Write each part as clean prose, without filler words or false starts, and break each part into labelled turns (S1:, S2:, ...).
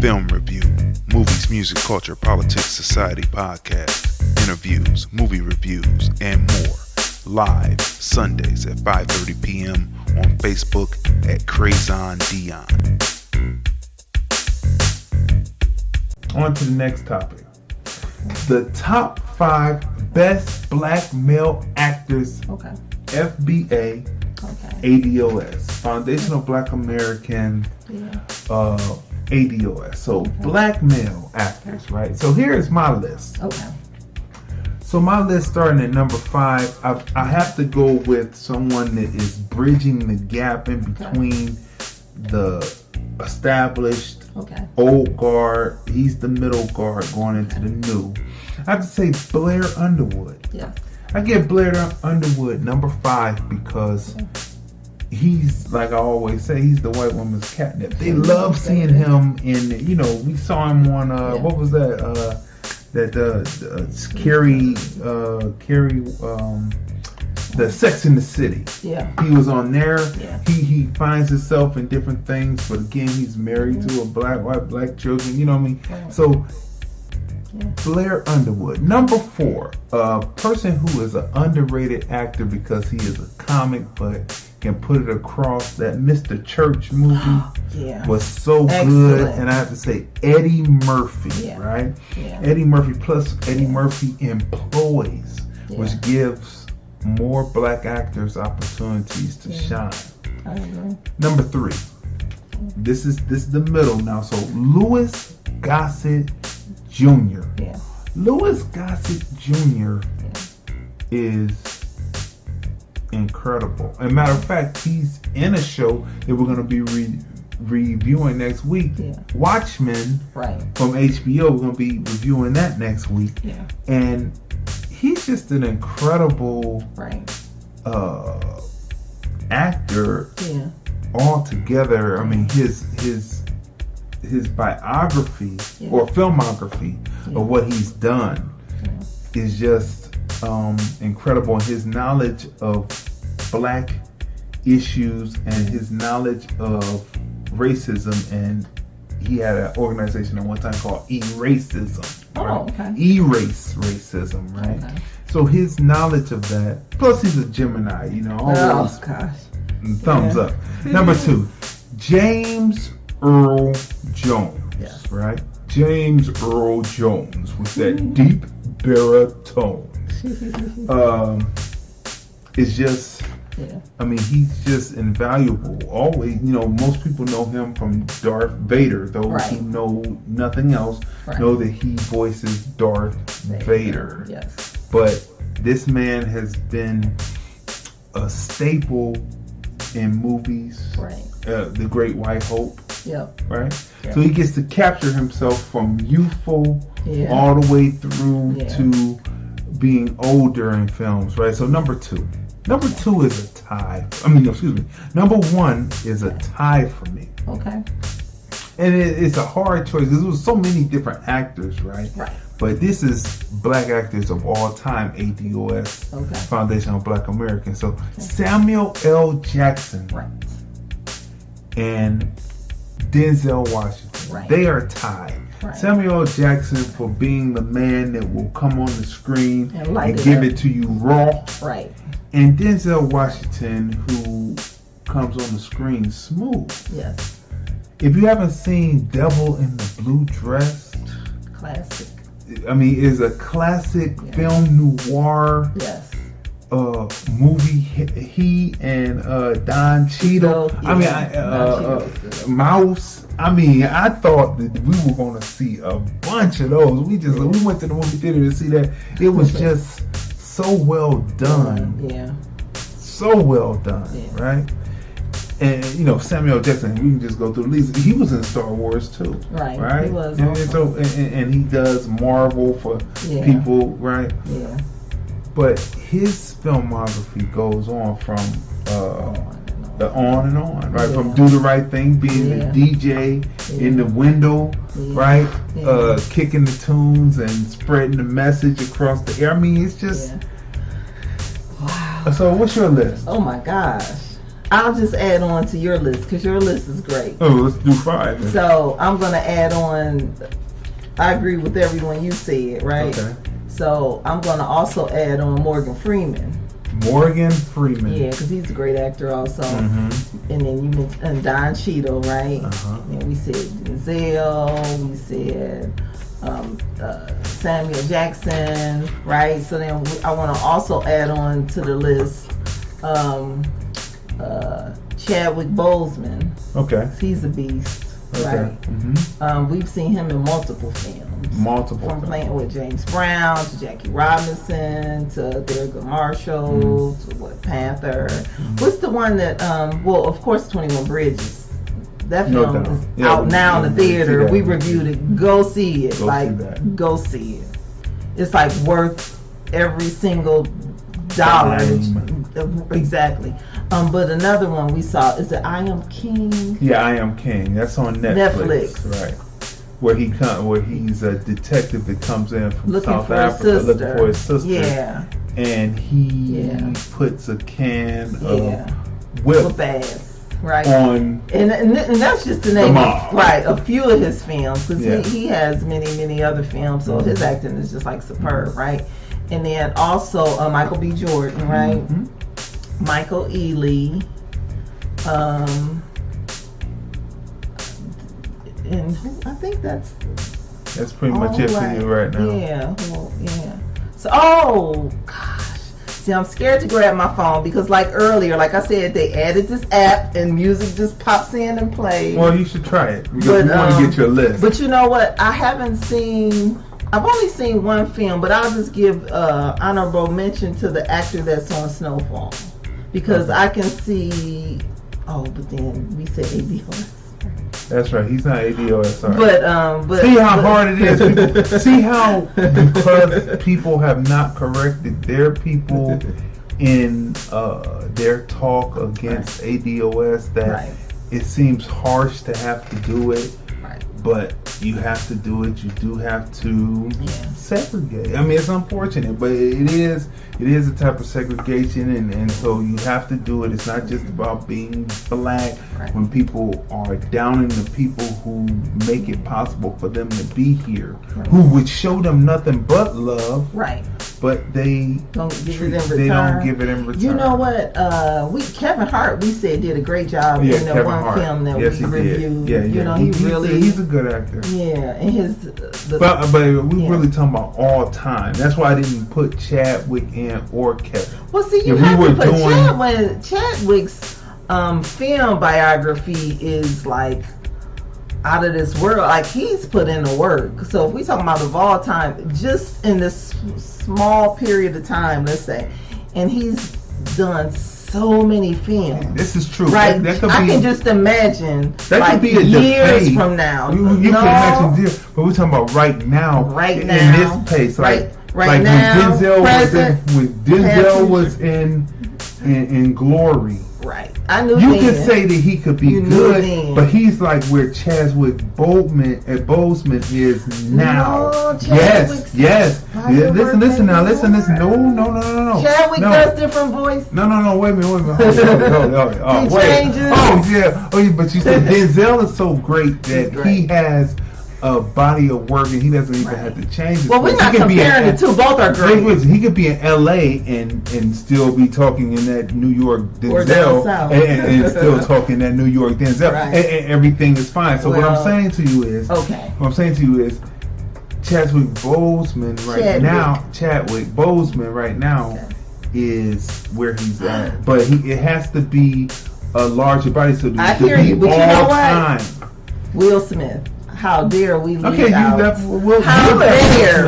S1: film review, movies, music, culture, politics, society podcast, interviews, movie reviews, and more. Live Sundays at 5:30 p.m. on Facebook at Crazon Dion.
S2: On to the next topic. The top 5 best black male actors.
S3: Okay.
S2: FBA.
S3: Okay.
S2: ADOS. Foundational Black American ADOS. So black male actors, right? So here's my list.
S3: Okay.
S2: So my list starting at number 5, I have to go with someone that is bridging the gap in between the established old guard. He's the middle guard going into the new. I have to say Blair Underwood.
S3: Yeah.
S2: I give Blair Underwood number 5 because he's, like I always say, he's the white woman's catnip. They love seeing him in, we saw him on, what was that, Carrie, the Sex in the City.
S3: Yeah.
S2: He was on there.
S3: Yeah.
S2: He finds himself in different things, but again, he's married to a black children, you know what I mean?
S3: Right.
S2: So, Blair Underwood. Number 4, a person who is an underrated actor because he is a comic, but can put it across. That Mr. Church movie was so good. And I have to say, Eddie Murphy, right? Yeah. Eddie Murphy plus Eddie Murphy employs, which gives more black actors opportunities to shine.
S3: I agree.
S2: Number 3. This is the middle now. So Louis Gossett Jr.
S3: Yeah.
S2: Louis Gossett Jr. is incredible. As a matter of fact, he's in a show that we're going to be reviewing next week. Yeah. Watchmen from HBO. We're going to be reviewing that next week.
S3: Yeah. And
S2: he's just an incredible actor altogether. I mean, his biography or filmography of what he's done is just incredible. His knowledge of black issues and his knowledge of racism, and he had an organization at one time called Eracism. Erase racism, right? Okay. So his knowledge of that, plus he's a Gemini, always thumbs up. Number 2, James Earl Jones, right? James Earl Jones with that deep baritone. It's just, I mean, he's just invaluable. Always, most people know him from Darth Vader. Those who know nothing else know that he voices Darth Vader.
S3: Yes.
S2: But this man has been a staple in movies. The Great White Hope. Right? Yep. So he gets to capture himself from youthful all the way through to being older in films, right? So number 2. Number 2 is a tie. Number 1 is a tie for me. Okay. And it's a hard choice. There was so many different actors, right? Right. But this is black actors of all time, ADOS, Foundational Black American. So Samuel L. Jackson and Denzel Washington, they are tied. Right. Samuel L. Jackson for being the man that will come on the screen and give it to you raw. Right. And Denzel Washington, who comes on the screen smooth. Yes. If you haven't seen Devil in the Blue Dress,
S3: classic.
S2: I mean, it's a classic film noir movie. He and Don Cheadle. Mouse. I mean, I thought that we were going to see a bunch of those. We went to the movie theater to see that. It was just so well done. Yeah. So well done, right? And Samuel Jackson, we can just go through the list. He was in Star Wars too, right? He was, and he does Marvel for people, right? Yeah. But his filmography goes on from the on and on, right? From Do the Right Thing, being the DJ in the window, right? Kicking the tunes and spreading the message across the air. I mean, it's just wow. So, what's your list?
S3: Oh my gosh. I'll just add on to your list because your list is great.
S2: Oh, let's do 5. Then.
S3: So I'm gonna add on. I agree with everyone you said, right?
S2: Okay.
S3: So I'm gonna also add on Morgan Freeman.
S2: Morgan Freeman.
S3: Yeah, because he's a great actor also.
S2: Mm-hmm.
S3: And then you mentioned Don Cheadle, right?
S2: Uh-huh.
S3: And we said Denzel. We said Samuel Jackson, right? So then I want to also add on to the list Chadwick Boseman.
S2: Okay.
S3: He's a beast,
S2: Okay.
S3: right?
S2: Mm-hmm.
S3: We've seen him in multiple films. From playing with James Brown to Jackie Robinson to Thurgood Marshall to Panther. What's the one that? Well, of course, 21 Bridges. That film is out now in the theater. We reviewed it. Go see it. Go see it. It's like worth every single dollar. Exactly. But another one we saw is the I Am King.
S2: Yeah, I Am King. That's on Netflix. Right. Where he's a detective that comes in from South Africa looking for his sister.
S3: Yeah.
S2: And he puts a can of whip
S3: ass. Right.
S2: On
S3: and that's just the name of a few of his films because he has many other films, so his acting is just like superb, right? And then also Michael B. Jordan, right? Michael Ealy, and I think that's
S2: pretty much it for you right now.
S3: Yeah. So gosh. See, I'm scared to grab my phone because, like earlier, like I said, they added this app and music just pops in and plays.
S2: Well, you should try it because you want to get your list.
S3: But you know what? I've only seen one film, but I'll just give honorable mention to the actor that's on Snowfall because I can see. Oh, but then we said ADOS.
S2: That's right. He's not ADOS. Sorry.
S3: But
S2: see how hard it is. People, see how because people have not corrected their people in their talk against ADOS that it seems harsh to have to do it. Right. But you have to do it. You do have to segregate. I mean, it's unfortunate, but it is a type of segregation, and so you have to do it. It's not just about being black. Right. When people are downing the people who make it possible for them to be here, who would show them nothing but love, right? But they don't give it in return.
S3: You know what? Kevin Hart, we said did a great job in the one film that we reviewed.
S2: Yeah,
S3: you know,
S2: he's a good actor.
S3: Yeah, and
S2: but we really talking about all time. That's why I didn't put Chadwick in or Kevin.
S3: Well, see, you have to put Chadwick's film biography is like out of this world. Like he's put in the work. So if we talking about of all time, just in this small period of time, let's say, and he's done so many films.
S2: This is true.
S3: Right?
S2: That could
S3: I
S2: be,
S3: can just imagine
S2: that could be a
S3: years
S2: debate.
S3: From now.
S2: You can imagine years, but we're talking about right now.
S3: Right
S2: in
S3: now.
S2: this pace.
S3: Right
S2: like
S3: now.
S2: When Denzel was in Glory.
S3: Right. I knew
S2: you could say that he could be good, but he's like where Chadwick Boseman is now.
S3: No,
S2: yes. Listen now. No.
S3: Chadwick does different voice.
S2: No. Wait a minute.
S3: He changes.
S2: Oh yeah. But you said Denzel is so great that he has a body of work and he doesn't even have to change it.
S3: Well, we're not comparing the two. Both are great.
S2: He could be in LA and still be talking in that New York Denzel and still talking that New York Denzel. Right. And everything is fine. So what I'm saying to you is Chadwick Boseman right now is where he's at. But it has to be a larger body so
S3: I hear you, but you know what?
S2: Time.
S3: Will Smith. How dare we leave
S2: out?
S3: How dare?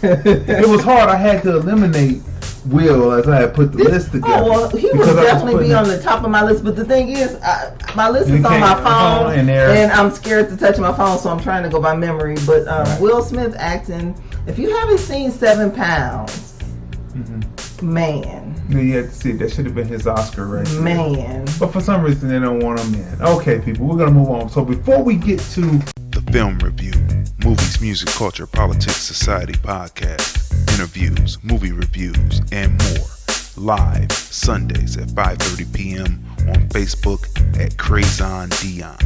S2: It was hard. I had to eliminate Will as I had put the list together.
S3: Oh, well, he would definitely be on the top of my list. But the thing is, my list is on my phone, and I'm scared to touch my phone, so I'm trying to go by memory. But Will Smith acting, if you haven't seen 7 Pounds, man.
S2: Yeah, you have to see. That should have been his Oscar right there.
S3: Man.
S2: But for some reason, they don't want him in. Okay, people, we're going to move on. So before we get to
S1: the Film Review, Movies, Music, Culture, Politics, Society podcast, interviews, movie reviews, and more. Live Sundays at 5:30 p.m. on Facebook at Crazon Dion.